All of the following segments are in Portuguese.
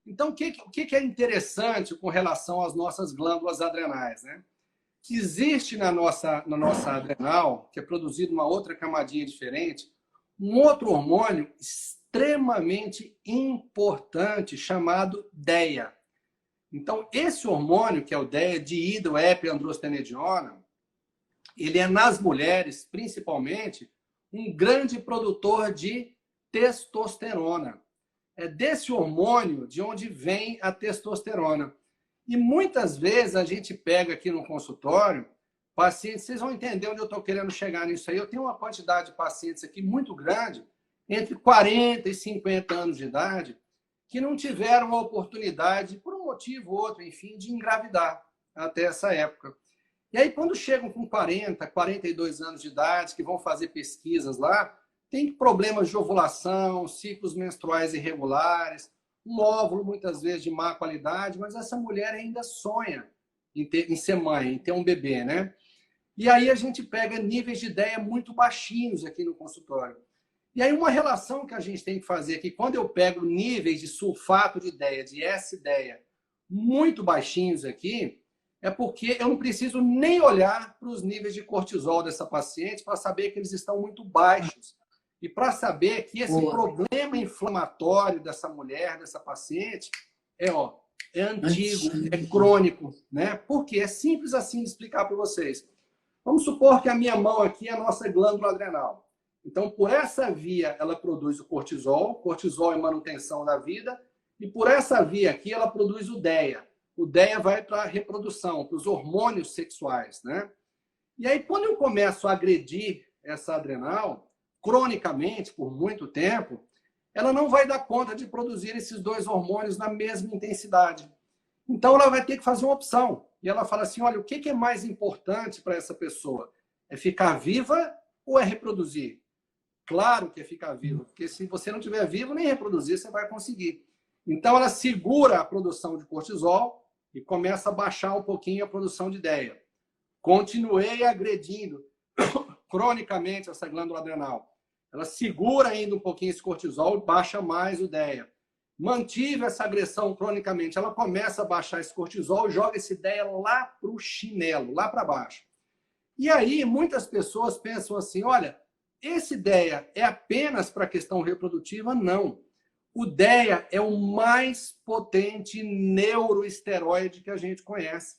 Então, o que é interessante com relação às nossas glândulas adrenais, né? Que existe na nossa adrenal, que é produzido uma outra camadinha diferente, um outro hormônio extremamente importante chamado DEA. Então, esse hormônio, que é o DEA, dihidroepiandrostenediona, ele é nas mulheres, principalmente, um grande produtor de testosterona. É desse hormônio de onde vem a testosterona. E muitas vezes a gente pega aqui no consultório pacientes, vocês vão entender onde eu estou querendo chegar nisso aí. Eu tenho uma quantidade de pacientes aqui muito grande, entre 40 e 50 anos de idade, que não tiveram a oportunidade, por um motivo ou outro, enfim, de engravidar até essa época. E aí, quando chegam com 40, 42 anos de idade, que vão fazer pesquisas lá, tem problemas de ovulação, ciclos menstruais irregulares, um óvulo, muitas vezes, de má qualidade, mas essa mulher ainda sonha em ser mãe, em ter um bebê, né? E aí a gente pega níveis de DEA muito baixinhos aqui no consultório. E aí uma relação que a gente tem que fazer aqui, quando eu pego níveis de sulfato de DEA, de S-DEA, muito baixinhos aqui, é porque eu não preciso nem olhar para os níveis de cortisol dessa paciente para saber que eles estão muito baixos. E para saber que esse problema inflamatório dessa mulher, dessa paciente, é antigo, é crônico, né? Porque é simples assim de explicar para vocês. Vamos supor que a minha mão aqui é a nossa glândula adrenal. Então, por essa via, ela produz o cortisol. Cortisol é manutenção da vida. E por essa via aqui, ela produz o DEA. O DEA vai para a reprodução, para os hormônios sexuais, né? E aí, quando eu começo a agredir essa adrenal, cronicamente, por muito tempo, ela não vai dar conta de produzir esses dois hormônios na mesma intensidade. Então, ela vai ter que fazer uma opção. E ela fala assim, olha, o que é mais importante para essa pessoa? É ficar viva ou é reproduzir? Claro que é ficar viva, porque se você não estiver vivo, nem reproduzir você vai conseguir. Então, ela segura a produção de cortisol e começa a baixar um pouquinho a produção de DEA. Continuei agredindo cronicamente essa glândula adrenal. Ela segura ainda um pouquinho esse cortisol e baixa mais o DEA. Mantive essa agressão cronicamente. Ela começa a baixar esse cortisol e joga esse DEA lá para o chinelo, lá para baixo. E aí, muitas pessoas pensam assim, olha, esse DEA é apenas para a questão reprodutiva? Não. O DEA é o mais potente neuroesteroide que a gente conhece.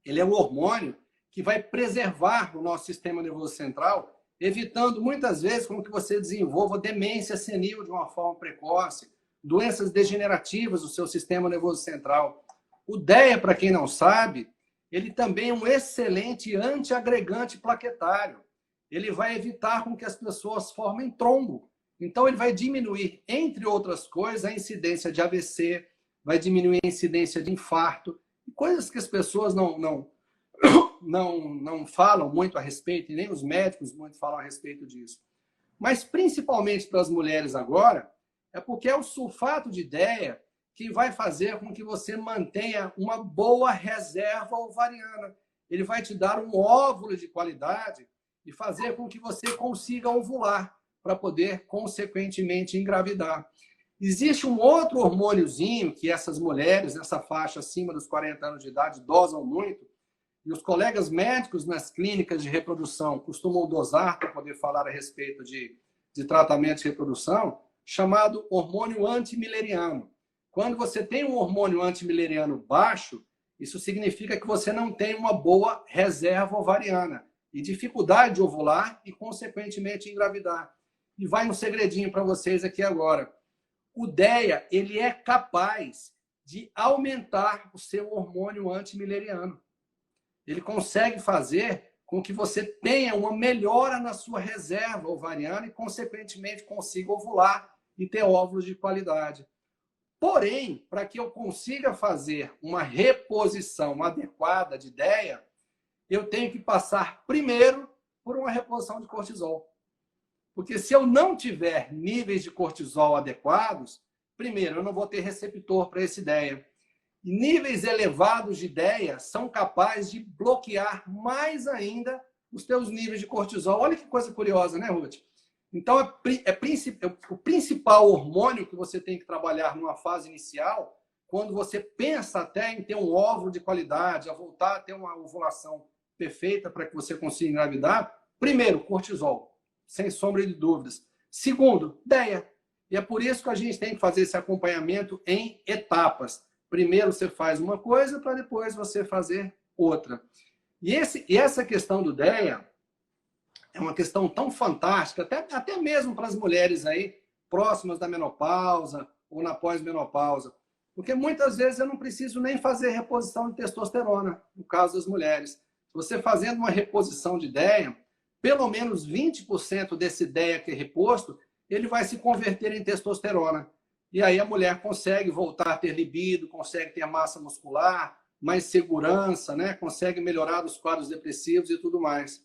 Ele é um hormônio que vai preservar o nosso sistema nervoso central, evitando muitas vezes com que você desenvolva demência senil de uma forma precoce, doenças degenerativas do seu sistema nervoso central. O DEA, para quem não sabe, ele também é um excelente antiagregante plaquetário. Ele vai evitar com que as pessoas formem trombo. Então, ele vai diminuir, entre outras coisas, a incidência de AVC, vai diminuir a incidência de infarto, coisas que as pessoas não falam muito a respeito, e nem os médicos muito falam a respeito disso. Mas, principalmente para as mulheres agora, é porque é o sulfato de DEA que vai fazer com que você mantenha uma boa reserva ovariana. Ele vai te dar um óvulo de qualidade e fazer com que você consiga ovular para poder, consequentemente, engravidar. Existe um outro hormôniozinho que essas mulheres, nessa faixa acima dos 40 anos de idade, dosam muito, e os colegas médicos nas clínicas de reprodução costumam dosar para poder falar a respeito de tratamento de reprodução, chamado hormônio antimileriano. Quando você tem um hormônio antimileriano baixo, isso significa que você não tem uma boa reserva ovariana e dificuldade de ovular e, consequentemente, engravidar. E vai um segredinho para vocês aqui agora. O DEA, ele é capaz de aumentar o seu hormônio antimileriano. Ele consegue fazer com que você tenha uma melhora na sua reserva ovariana e, consequentemente, consiga ovular e ter óvulos de qualidade. Porém, para que eu consiga fazer uma reposição adequada de DEA, eu tenho que passar primeiro por uma reposição de cortisol. Porque se eu não tiver níveis de cortisol adequados, primeiro, eu não vou ter receptor para esse DEA. E níveis elevados de DEA são capazes de bloquear mais ainda os teus níveis de cortisol. Olha que coisa curiosa, né, Ruth? Então, o principal hormônio que você tem que trabalhar numa fase inicial, quando você pensa até em ter um óvulo de qualidade, a voltar a ter uma ovulação perfeita para que você consiga engravidar, primeiro, cortisol, sem sombra de dúvidas. Segundo, DEA. E é por isso que a gente tem que fazer esse acompanhamento em etapas. Primeiro você faz uma coisa para depois você fazer outra. E essa questão do DEA é uma questão tão fantástica, até mesmo para as mulheres aí próximas da menopausa ou na pós-menopausa. Porque muitas vezes eu não preciso nem fazer reposição de testosterona, no caso das mulheres. Você fazendo uma reposição de DEA, pelo menos 20% desse DEA que é reposto, ele vai se converter em testosterona. E aí a mulher consegue voltar a ter libido, consegue ter massa muscular, mais segurança, né? Consegue melhorar os quadros depressivos e tudo mais.